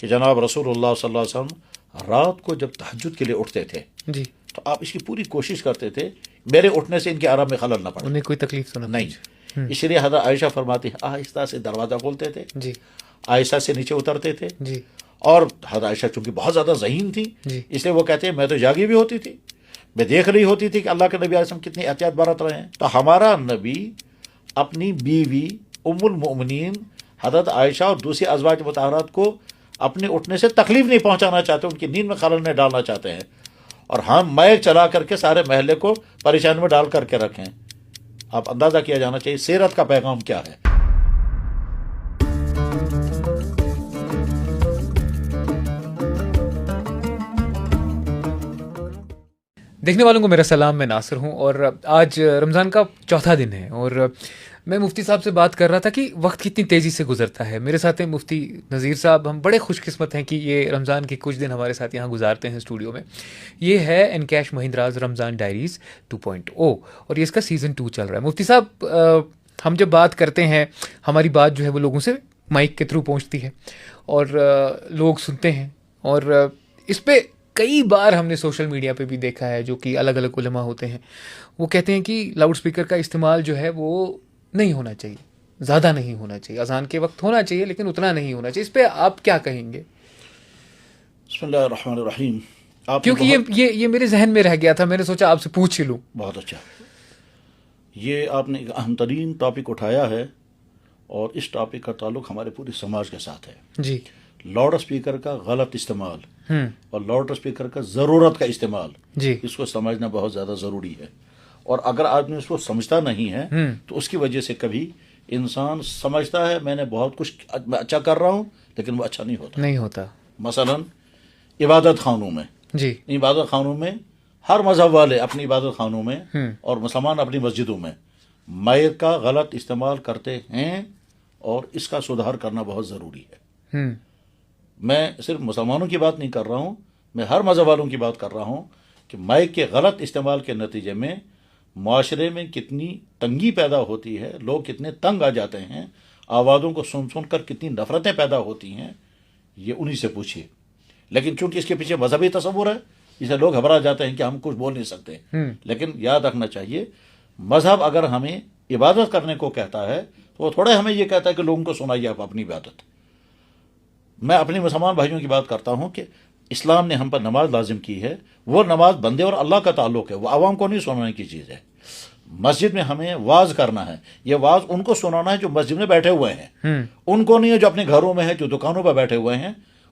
کہ جناب رسول اللہ صلی اللہ علیہ وسلم رات کو جب تہجد کے لیے اٹھتے تھے جی تو آپ اس کی پوری کوشش کرتے تھے میرے اٹھنے سے ان کے آرام میں خلل نہ پڑے. انہیں کوئی تکلیف تو نہیں، اس لیے حضرت عائشہ فرماتی ہیں آہستہ سے دروازہ کھولتے تھے، جی آہستہ سے نیچے اترتے تھے. جی اور حضرت عائشہ چونکہ بہت زیادہ ذہین تھی جی اس لیے وہ کہتے ہیں میں تو جاگی بھی ہوتی تھی، میں دیکھ رہی ہوتی تھی کہ اللہ کے نبی علیہ السلام کتنی احتیاط برت رہے ہیں. تو ہمارا نبی اپنی بیوی ام المؤمنین حضرت عائشہ اور دوسری ازواج مطہرات کو اپنے اٹھنے سے تکلیف نہیں پہنچانا چاہتے، ان کی نیند میں خلل نہیں ڈالنا چاہتے ہیں، اور ہم مائک چلا کر کے سارے محلے کو پریشانی میں ڈال کر کے رکھیں. آپ اندازہ کیا جانا چاہیے سیرت کا پیغام کیا ہے. دیکھنے والوں کو میرا سلام، میں ناصر ہوں، اور آج رمضان کا چوتھا دن ہے، اور میں مفتی صاحب سے بات کر رہا تھا کہ وقت کتنی تیزی سے گزرتا ہے. میرے ساتھ ہیں مفتی نذیر صاحب. ہم بڑے خوش قسمت ہیں کہ یہ رمضان کے کچھ دن ہمارے ساتھ یہاں گزارتے ہیں اسٹوڈیو میں. یہ ہے انکیش مہندراز رمضان ڈائریز 2.0 اور یہ اس کا سیزن 2 چل رہا ہے. مفتی صاحب، ہم جب بات کرتے ہیں ہماری بات جو ہے وہ لوگوں سے مائک کے تھرو پہنچتی ہے اور لوگ سنتے ہیں، اور اس پہ کئی بار ہم نے سوشل میڈیا پہ بھی دیکھا ہے جو کہ الگ الگ علماء ہوتے ہیں وہ کہتے ہیں کہ لاؤڈ اسپیکر کا استعمال جو ہے وہ نہیں ہونا چاہیے، زیادہ نہیں ہونا چاہیے، اذان کے وقت ہونا چاہیے لیکن اتنا نہیں ہونا چاہیے. اس پہ آپ کیا کہیں گے؟ بسم اللہ الرحمن الرحیم. کیونکہ یہ میرے ذہن میں رہ گیا تھا، میں نے سوچا آپ سے پوچھ ہی لوں. بہت اچھا، یہ آپ نے ایک اہم ترین ٹاپک اٹھایا ہے، اور اس ٹاپک کا تعلق ہمارے پورے سماج کے ساتھ ہے. جی لاؤڈ اسپیکر کا غلط استعمال ہوں اور لاؤڈ اسپیکر کا ضرورت کا استعمال، جی اس کو سمجھنا بہت زیادہ ضروری ہے. اور اگر آدمی اس کو سمجھتا نہیں ہے تو اس کی وجہ سے کبھی انسان سمجھتا ہے میں نے بہت کچھ اچھا کر رہا ہوں لیکن وہ اچھا نہیں ہوتا. مثلا عبادت خانوں میں، جی عبادت خانوں میں ہر مذہب والے اپنی عبادت خانوں میں اور مسلمان اپنی مسجدوں میں مائک کا غلط استعمال کرتے ہیں، اور اس کا سدھار کرنا بہت ضروری ہے. میں صرف مسلمانوں کی بات نہیں کر رہا ہوں، میں ہر مذہب والوں کی بات کر رہا ہوں کہ مائک کے غلط استعمال کے نتیجے میں معاشرے میں کتنی تنگی پیدا ہوتی ہے، لوگ کتنے تنگ آ جاتے ہیں، آوازوں کو سن سن کر کتنی نفرتیں پیدا ہوتی ہیں، یہ انہی سے پوچھیے. لیکن چونکہ اس کے پیچھے مذہبی تصور ہے اس لیے لوگ گھبرا جاتے ہیں کہ ہم کچھ بول نہیں سکتے. لیکن یاد رکھنا چاہیے مذہب اگر ہمیں عبادت کرنے کو کہتا ہے تو وہ تھوڑے ہمیں یہ کہتا ہے کہ لوگوں کو سنائیے آپ اپنی عبادت. میں اپنے مسلمان بھائیوں کی بات کرتا ہوں کہ اسلام نے ہم پر نماز لازم کی ہے، وہ نماز بندے اور اللہ کا تعلق ہے، وہ عوام کو نہیں سنانے کی چیز ہے. مسجد میں ہمیں واز کرنا ہے، یہ واز ان کو سنانا ہے جو مسجد میں بیٹھے ہوئے ہیں، ان کو نہیں ہے جو اپنے گھروں میں ہے، جو دکانوں پہ بیٹھے ہوئے ہیں.